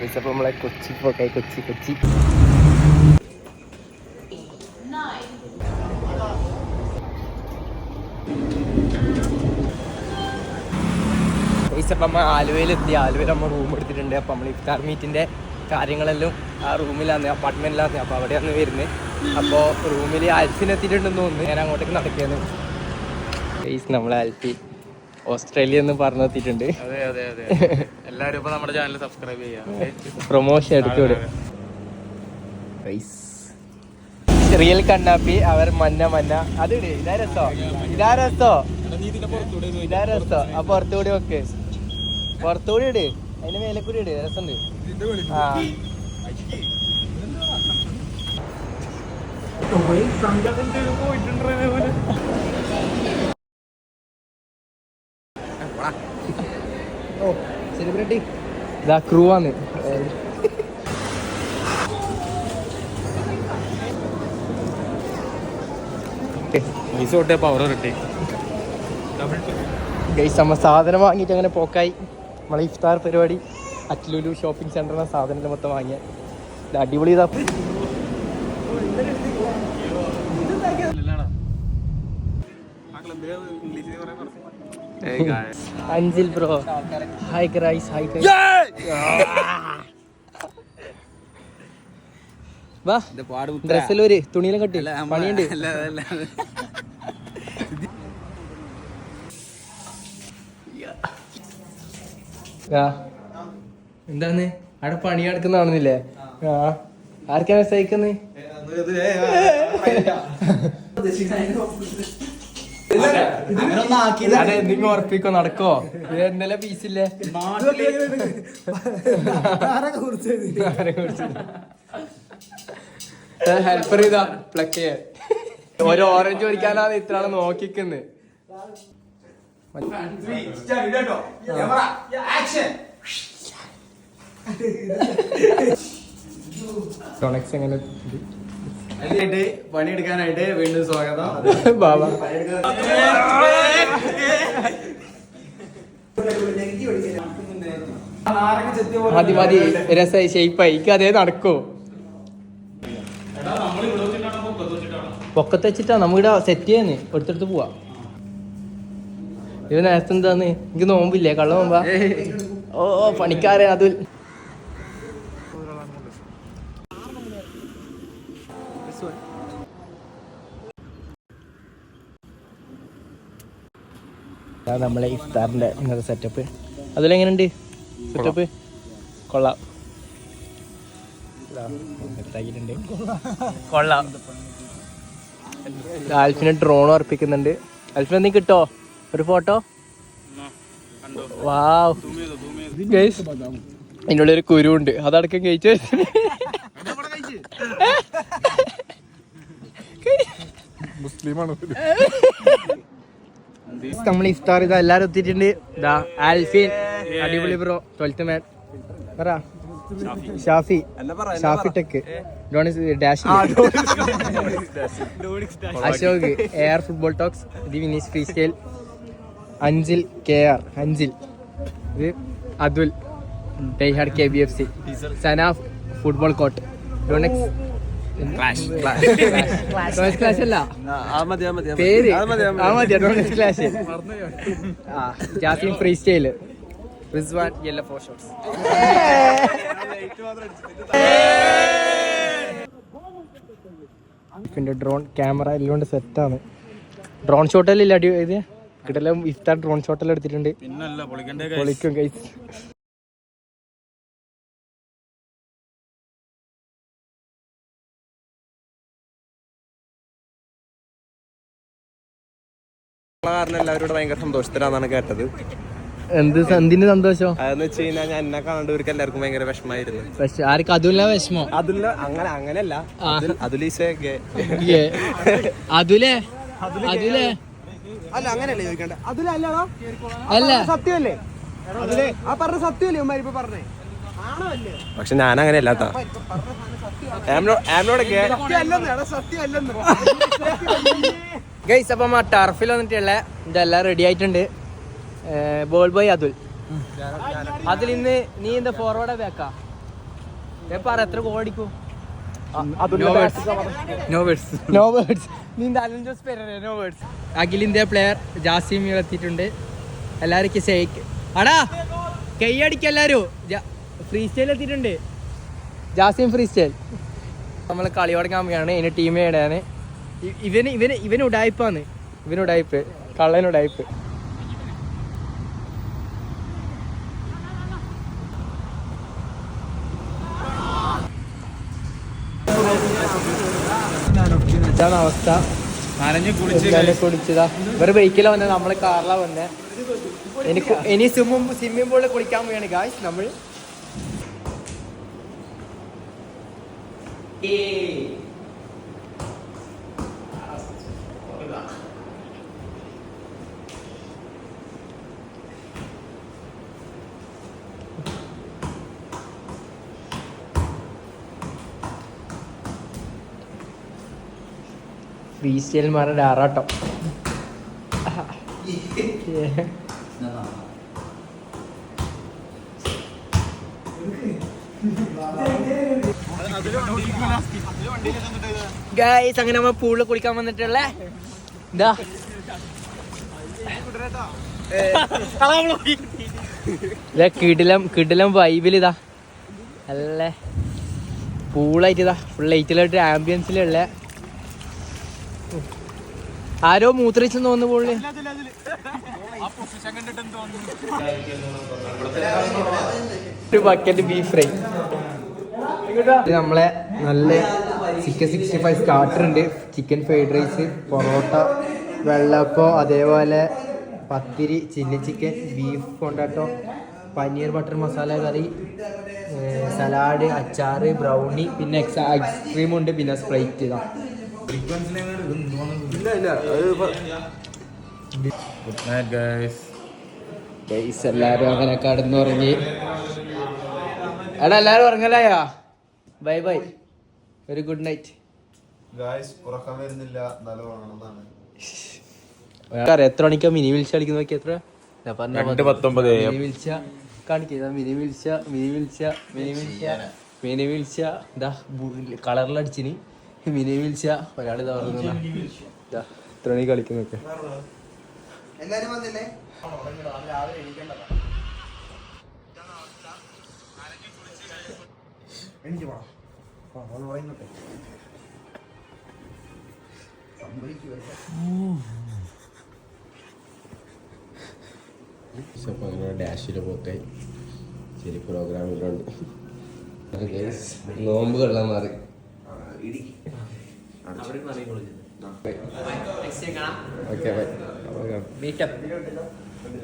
അപ്പോൾ നമ്മളെ കൊച്ചി പോക്കായി കൊച്ചി അപ്പം നമ്മൾ ആലുവയിലെത്തി. ആലുവയിൽ നമ്മൾ റൂം എടുത്തിട്ടുണ്ട്. അപ്പോൾ നമ്മൾ ഇഫ്താർ മീറ്റിൻ്റെ കാര്യങ്ങളെല്ലാം ആ റൂമിലാണ്, അപ്പാർട്ട്മെൻറ്റിലാണ്. അപ്പോൾ അവിടെയാണ് വരുന്നത്. അപ്പോൾ റൂമിൽ ആൽഫിനെത്തിയിട്ടുണ്ടെന്ന് തോന്നുന്നു. ഞാൻ അങ്ങോട്ടേക്ക് നടക്കുകയാണ്. നമ്മളെ ആൽഫി ഓസ്ട്രേലിയ എന്ന് പറഞ്ഞെത്തിയിട്ടുണ്ട്. എല്ലാവരും ഇപ്പോൾ നമ്മുടെ ചാനൽ സബ്സ്ക്രൈബ് ചെയ്യാം. പ്രൊമോഷൻ എടുത്തോടെ റിയൽ കണ്ണാപ്പി അവർ മന്ന അത് ഇതാ രസോ. ആ പുറത്തുകൂടി വെക്ക്, പുറത്തുകൂടി ഇട്, അതിന്റെ മേലെ കൂടി ഇട്, രസമുണ്ട്. ആ സെലിബ്രിറ്റി ഇതാ ക്രൂ ആണ്. നമ്മൾ സാധനം വാങ്ങിയിട്ട് അങ്ങനെ പോക്കായി. നമ്മളെ ഇഫ്താർ പരിപാടി അറ്റ്ലുലു ഷോപ്പിംഗ് സെന്ററിലെ സാധനം മൊത്തം വാങ്ങിയ അടിപൊളി. ഇതാ അഞ്ചിൽ ബ്രോ ഹായ് ക്രൈസ് ഹായ് വാ. ഡ്രസ്സിലൊരു തുണിയിലും കെട്ടി പണിയുണ്ട്. എന്താന്ന് അവിടെ പണി നടക്കുന്നതാണെന്നില്ലേ? ആർക്കാ മെസ്സേജ് എന്തെങ്കിലും ഉറപ്പിക്കോ? നടക്കോ? ഇത് ഇന്നലെ പീസില്ലേ? ഹെൽപ്പർ ചെയ്താ പ്ലക്ക് ചെയ്യാൻ. ഒരു ഓറഞ്ച് പൊരിക്കാനാണ് ഇത്ര ആള് നോക്കിക്കുന്നത്. എങ്ങനെ പണിയെടുക്കാനായിട്ട് വീണ്ടും സ്വാഗതം. ബാബ മതി രസായി ഷേപ്പായി. അതേ നടക്കോ? പൊക്കത്ത് വെച്ചിട്ടാ നമ്മളിവിടെ സെറ്റ് ചെയ്യാന്ന് എടുത്തെടുത്ത് പോവാ. ഇത് നേരത്തെ എന്താന്ന് എനിക്ക് നോമ്പില്ലേ? കള്ള നോമ്പാ? ഓ പണിക്കാരൻ അതുൽ. നമ്മളെ ഇഫ്താറിന്റെ ഇന്നത്തെ സെറ്റപ്പ്. അതിലെങ്ങനെയുണ്ട് സെറ്റപ്പ്? കൊള്ളാം, കൊള്ളാം. ആൽഫിന് ഡ്രോൺ ഉറപ്പിക്കുന്നുണ്ട്. ആൽഫിന് എന്തെങ്കിലും കിട്ടോ? ഒരു ഫോട്ടോ. വാവ് ഗൈസ്, അതിനുള്ള ഒരു കുരുണ്ട്, അതടക്കം കഴിച്ചു. നമ്മൾ ഇഫ്താർ ഇതാ എല്ലാരും എത്തിയിട്ടുണ്ട്. ഇതാ ആൽഫിൻ അടിപൊളി ബ്രോ, 12th മാൻ പറ. Shafi tech, dash, Ashok air football talks, the വിനീസ് ഫ്രീ സ്റ്റൈൽ, അഞ്ചിൽ KR അഞ്ചിൽ, ഇത് Atul diehard KBFC, Sanaf football court, ഡോണെക്സ് ക്ലാഷ് അല്ല പേര്, ഡോണെക്സ് clash, Jasim free style, Rizwan yellow 4 shots. പിന്നെ ഡ്രോൺ ക്യാമറ എല്ലാം കൊണ്ട് സെറ്റാണ്. ഡ്രോൺ ഷോട്ടെല്ലാം ഇല്ല, അടി ഇത് കിട്ടെല്ലാം ഇഫ്താർ ഡ്രോൺ ഷോട്ടെല്ലാം എടുത്തിട്ടുണ്ട്. പൊളിക്കും ഗൈസ്. കാരണം എല്ലാവരോട് ഭയങ്കര സന്തോഷത്തിലാണെന്നാണ് കേട്ടത്. എന്തിന് സന്തോഷം? അതെന്ന് വെച്ച് കഴിഞ്ഞാൽ ഞാൻ എന്നെ കാണേണ്ട ഇവർക്ക് എല്ലാവർക്കും ഭയങ്കര വിഷമായിരുന്നു. ആർക്ക്? അതുല്ല വിഷമോ? അതുല്ല അങ്ങനെയല്ല, അല്ല അങ്ങനെയല്ലേ ചോദിക്കണ്ടേ? അല്ല സത്യമല്ലേ? ആ പറഞ്ഞ സത്യമല്ലേ ഉമ്മാരിപ്പോ പറഞ്ഞേ? പക്ഷെ ഞാൻ അങ്ങനെയല്ല കേട്ടോ. ഗൈസ്, അപ്പം ആ ടർഫിൽ വന്നിട്ടുള്ള ഇതെല്ലാം റെഡി ആയിട്ടുണ്ട്. Ball boy Athul. അതിൽ ഇന്ന് നീ എന്താ ഫോർവേഡ് ബാക്കാ? പറ എത്ര ഗോൾ അടിക്കും? അഖിൽ ഇന്ത്യ പ്ലെയർ ജാസിം എത്തിയിട്ടുണ്ട്. എല്ലാവർക്കും ഷെയ്ക്ക് അടാ കൈയടിക്ക എല്ലാരും. ഫ്രീ സ്റ്റൈൽ എത്തിയിട്ടുണ്ട്. Jasim free style. നമ്മൾ കളി തുടങ്ങാൻ പോവുകയാണ്. ഇതിന് ടീം ഇടാന് ഇവന് ഉടായ്പാന്ന്. ഇവനുടായ്പ് കള്ളനുടായ്പ്. ഇതാണ് അവസ്ഥ. കുളിച്ചതാ. ഇവര് ബൈക്കിലാ വന്നത്, നമ്മള് കാറിലാ വന്നേ. ഇനി സ്വിമ്മിംഗ് പൂളിൽ കുളിക്കാൻ പോവുകയാണ് ഗായ്സ് നമ്മൾ. ഫ്രീ സ്റ്റൈൽമാരുടെ ആറാട്ടം. ഗൈസ് അങ്ങനെ നമ്മ പൂളിൽ കുളിക്കാൻ വന്നിട്ടുള്ളേ. ഇതാ കിടിലം വൈബിൽ ഇതാ നല്ല പൂളായിട്ട് ഇതാ ഫുൾ ലൈറ്റിലായിട്ട് ആംബിയൻസിലുള്ള. ആരോ മൂത്രയിച്ചെന്ന് തോന്നുന്നു പൂളില്. ഒരു ബക്കറ്റ് ബീഫ് ഫ്രൈ. നമ്മളെ നല്ല ചിക്കൻ 65 സ്റ്റാർട്ടർ ഉണ്ട്. ചിക്കൻ ഫ്രൈഡ് റൈസ്, പൊറോട്ട, വെള്ളപ്പം, അതേപോലെ പത്തിരി, ചില്ലി ചിക്കൻ, ബീഫ് കൊണ്ടാട്ടോ, paneer butter masala curry, salad, അച്ചാറ്, ബ്രൗണി, പിന്നെ ഐസ്ക്രീം ഉണ്ട്, പിന്നെ സ്പ്രൈറ്റ്. ഇതാ എല്ലാരും അങ്ങനെ കടന്നുറങ്ങി. എടാ എല്ലാരും ഉറങ്ങലായാ? ബൈ ബൈ, ഒരു ഗുഡ് നൈറ്റ്. എത്ര മണിക്കാ മിനി വിളിച്ച കളിക്കുന്ന നോക്കി? എത്ര? മിനി വിളിച്ച കാണിക്ക. മിനി വിളിച്ച ഇതാ കളറിലടിച്ചിന്. മിനി വിളിച്ച ഒരാൾ ഇതാ പറഞ്ഞ എത്ര മണിക്ക് കളിക്കുന്നൊക്കെ. ഡാഷില് പോക്കായി ശരി പ്രോഗ്രാമിലുണ്ട്. നോമ്പ് കൊള്ളാൻ മാറി.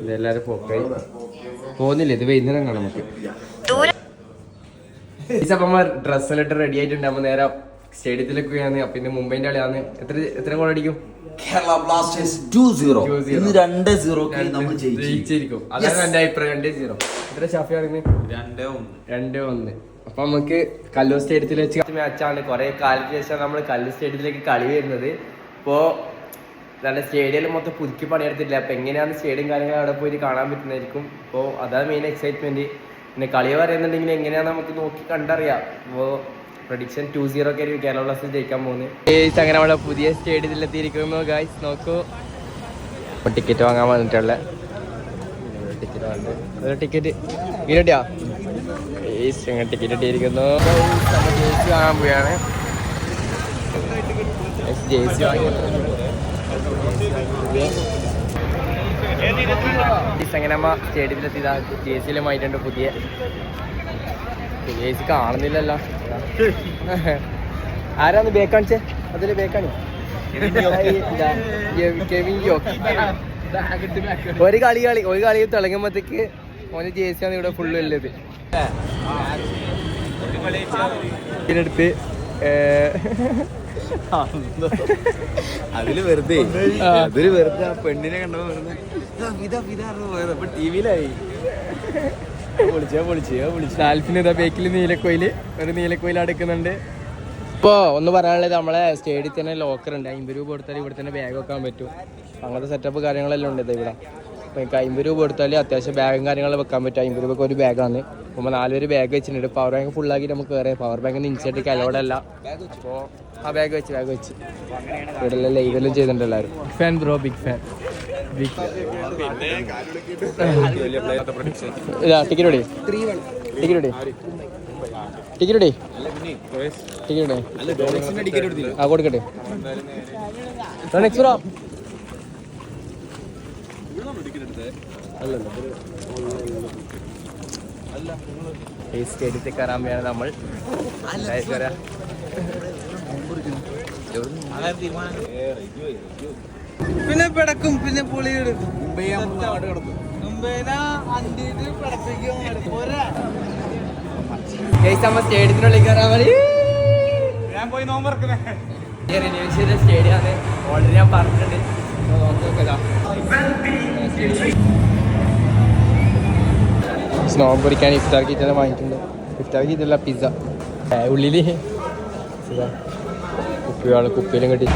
ഇതെല്ലാരും പോക്കായി പോകുന്നില്ല. ഇത് വൈകുന്നേരം കാണാം നമുക്ക്. ഡ്രസ്സെല്ലാം ഇട്ട് റെഡി ആയിട്ടുണ്ടാകുമ്പോ നേരെ സ്റ്റേഡിയത്തിലേക്ക് പോയാണ്. അപ്പൊ ഇന്ന് മുംബൈന്റെ കളിയാണ്. എത്ര ഗോൾ അടിക്കും? കേരള ബ്ലാസ്റ്റേഴ്സ് 2-0. ഇന്ന് 2-0 നമ്മൾ ജയിച്ചിരിക്കും. അതാണ് എന്റെ അഭിപ്രായം. 2-0. എത്ര ഷാഫി പറയുന്നത്? 2-1. അപ്പൊ നമുക്ക് കല്ലൂർ സ്റ്റേഡിയത്തിൽ വെച്ച് മാച്ചാണ്. കുറെ കാലത്തിന് ശേഷം നമ്മൾ കല്ലൂർ സ്റ്റേഡിയത്തിലേക്ക് കളി വരുന്നത്. ഇപ്പോ നല്ല സ്റ്റേഡിയം മൊത്തം പുതുക്കി പണിയെടുത്തിട്ടില്ല. അപ്പൊ എങ്ങനെയാണ് സ്റ്റേഡിയം കാര്യങ്ങൾ അവിടെ പോയിട്ട് കാണാൻ പറ്റുന്നതായിരിക്കും. അപ്പോൾ അതാണ് മെയിൻ എക്സൈറ്റ്മെന്റ്. പിന്നെ കളി പറയുന്നുണ്ടെങ്കിൽ എങ്ങനെയാണ് നമുക്ക് നോക്കി കണ്ടറിയാം. അപ്പോൾ പ്രഡിക്ഷൻ 2-0 ഒക്കെ ആയിരിക്കും കേരള ബ്ലാസ്റ്റേഴ്സ് ജയിക്കാൻ പോകുന്നത്. അങ്ങനെ നമ്മുടെ പുതിയ സ്റ്റേഡിയത്തിൽ എത്തിയിരിക്കുന്നു ഗായ്സ്. നോക്കൂ, ടിക്കറ്റ് വാങ്ങാൻ വന്നിട്ടുള്ള ടിക്കറ്റ് ഇരട്ടിയാ ടിക്കറ്റ് ഇട്ടിരിക്കുന്നു. ജേഴ്സി വാങ്ങാൻ പോവുകയാണ്. ജേഴ്സി അങ്ങനെ അമ്മ സ്റ്റേഡിയത്തിലെത്തിയതാ. ജേഴ്സിയിലുമായിട്ടുണ്ട് പുതിയ. ജേഴ്സി കാണുന്നില്ലല്ലോ. ആരാന്ന് ബേക്കാണിച്ചേ? അതില് ബേക്കാണി ഒരു കളി തിളങ്ങുമ്പോഴത്തേക്ക് ഓന് ജേഴ്സിയാണ് ഇവിടെ ഫുള്ള് ഉള്ളത്. ഇതിനടുത്ത് അതില് വെറുതെ ആ പെണ്ണിനെ കണ്ടപ്പോ വെറുതെ ടിവിയിലായി സാൽഫിന് ബേക്കിൽ ഒരു നീലക്കോയിൽ അടുക്കുന്നുണ്ട്. ഇപ്പോൾ ഒന്ന് പറയാനുള്ളത്, നമ്മളെ സ്റ്റേഡിയത്തിൽ തന്നെ ലോക്കർ ഉണ്ട്. 50 രൂപ കൊടുത്താൽ ഇവിടെ തന്നെ ബാഗ് വെക്കാൻ പറ്റും. അങ്ങനത്തെ സെറ്റപ്പ് കാര്യങ്ങളെല്ലാം ഉണ്ട് ഇവിടെ. അപ്പോൾ 50 രൂപ കൊടുത്താൽ അത്യാവശ്യം ബാഗും കാര്യങ്ങളും വെക്കാൻ പറ്റും. 50 രൂപക്ക് ഒരു ബാഗാണ്. അപ്പോൾ 4 പേര് ബാഗ് വെച്ചിട്ടുണ്ട്. പവർ ബാങ്ക് ഫുള്ളാക്കിയിട്ട് നമുക്ക് കയറിയാൽ പവർ ബാങ്ക് ഇൻസൈറ്റ് അലോഡല്ല. അപ്പോൾ ആ ബാഗ് വെച്ച് ഇവിടെ എല്ലാം ലൈവെല്ലാം ചെയ്തിട്ടുണ്ട് എല്ലാവരും. Fan bro, big fan. Ticket ഓടി ആ കൊടുക്കട്ടെ. ബ്രോ ഈ സ്റ്റേഡിയത്തിൽ കയറാൻ വേണം നമ്മൾ. പിന്നെ പിടക്കും, പിന്നെ പുളി സ്റ്റേഡിയത്തിനുള്ളിൽ കയറാൻ മതി. ഞാൻ പോയി നോമ്പറക്കുന്നേ. സ്റ്റേഡിയമാണ് ഓൾറെഡി ഞാൻ പറഞ്ഞിട്ടുണ്ട്. സ്നോ പൊരിക്കാൻ ഇഫ്താർ കിറ്റ് വാങ്ങിയിട്ടുണ്ട്. ഇഫ്താർ കിറ്റല്ല, പിസ്സ. ഉള്ളിൽ കുപ്പിയിലും കെട്ടി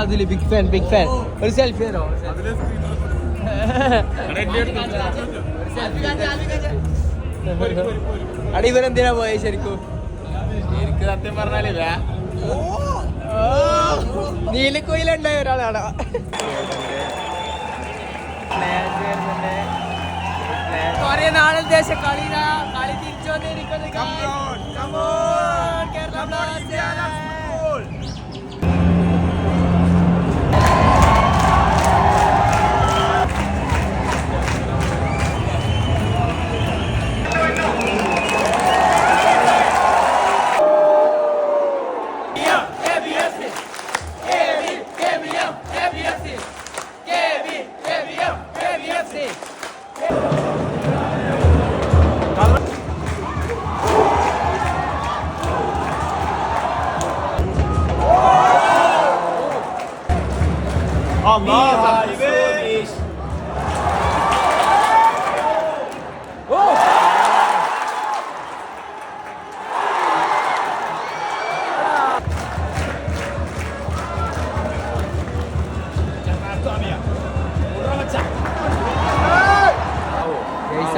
അതില് ബിഗ് ഫാൻ ഒരു സെൽഫി തരോ? അടി ഇവരെന്തിനാ പോയത് ശരിക്കും? എനിക്ക് സത്യം പറഞ്ഞാലില്ല. നീലക്കോയിലുണ്ടായ ഒരാളാണ്. കൊറേ നാളെ ദേശ കളി തിരിച്ചു വന്നിരിക്കുന്നത്.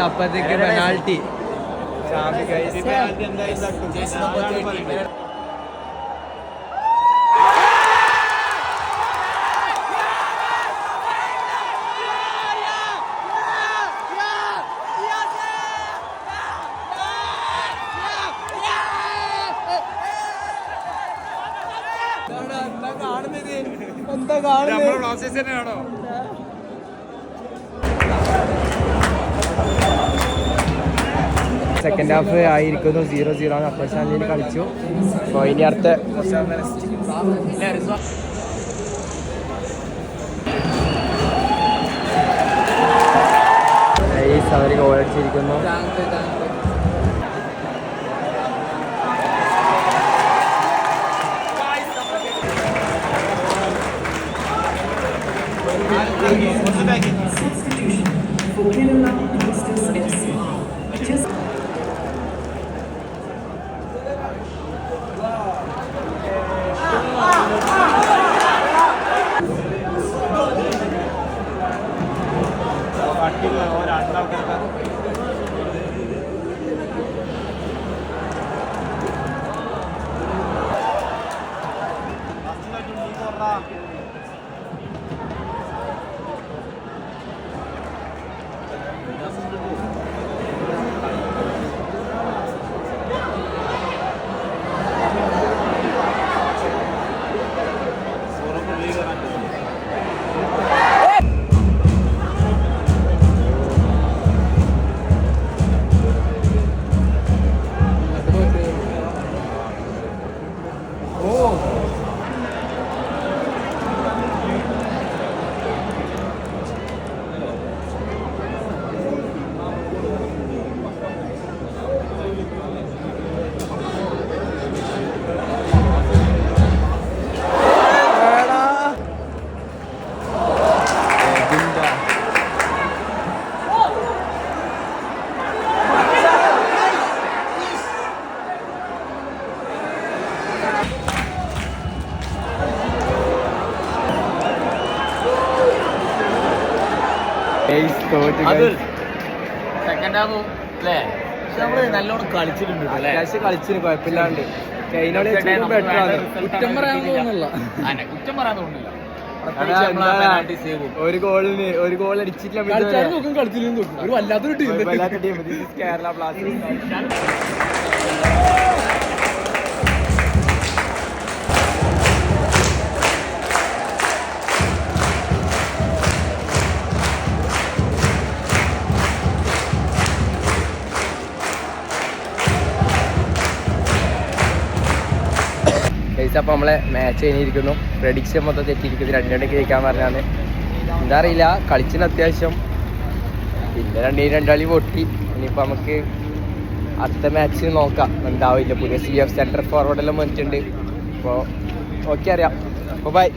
അപ്പത്തേക്ക് പെനാൾട്ടി. എന്താ കാണുന്നത്? സെക്കൻഡ് ഹാഫ് ആയിരിക്കുന്നു. 0-0 ആണ്. അപ്പർ സ്റ്റാൻഡിൽ കളിച്ചു. അപ്പോൾ ഇനി അടുത്ത അവർ ഗോൾ അടിച്ചിരിക്കുന്നു. സെക്കൻഡ് ഹാഫ് അല്ലേ നമ്മള് നല്ലോണം കളിച്ചിട്ടുണ്ട് അത്യാവശ്യം കളിച്ചിന് കുഴപ്പമില്ലാണ്ട് കഴിഞ്ഞോളി ബെറ്റർ ആണ്. കുറ്റം പറയാൻ തോന്നുന്നില്ല കുറ്റം പറയാൻ തോന്നുന്നില്ല ഒരു ഗോൾ അടിച്ചിട്ടില്ല ഒരു വല്ലാത്തൊരു ടീം കേരള ബ്ലാസ്റ്റേഴ്സ്. അപ്പോൾ നമ്മളെ മാച്ച് കഴിഞ്ഞിരിക്കുന്നു. പ്രഡിക്ഷൻ മൊത്തം തെറ്റിയിരിക്കുന്നു. 2-2 ജയിക്കാൻ പറഞ്ഞാണ്. എന്താ അറിയില്ല, കളിച്ചിന് അത്യാവശ്യം. പിന്നെ 2-2 പൊട്ടി. ഇനിയിപ്പോൾ നമുക്ക് അടുത്ത മാച്ച് നോക്കാം എന്താവില്ല. പുതിയ CF സെൻട്രൽ ഫോർവേഡെല്ലാം വന്നിട്ടുണ്ട്. അപ്പോൾ ഓക്കെ അറിയാം. അപ്പോൾ ബൈ.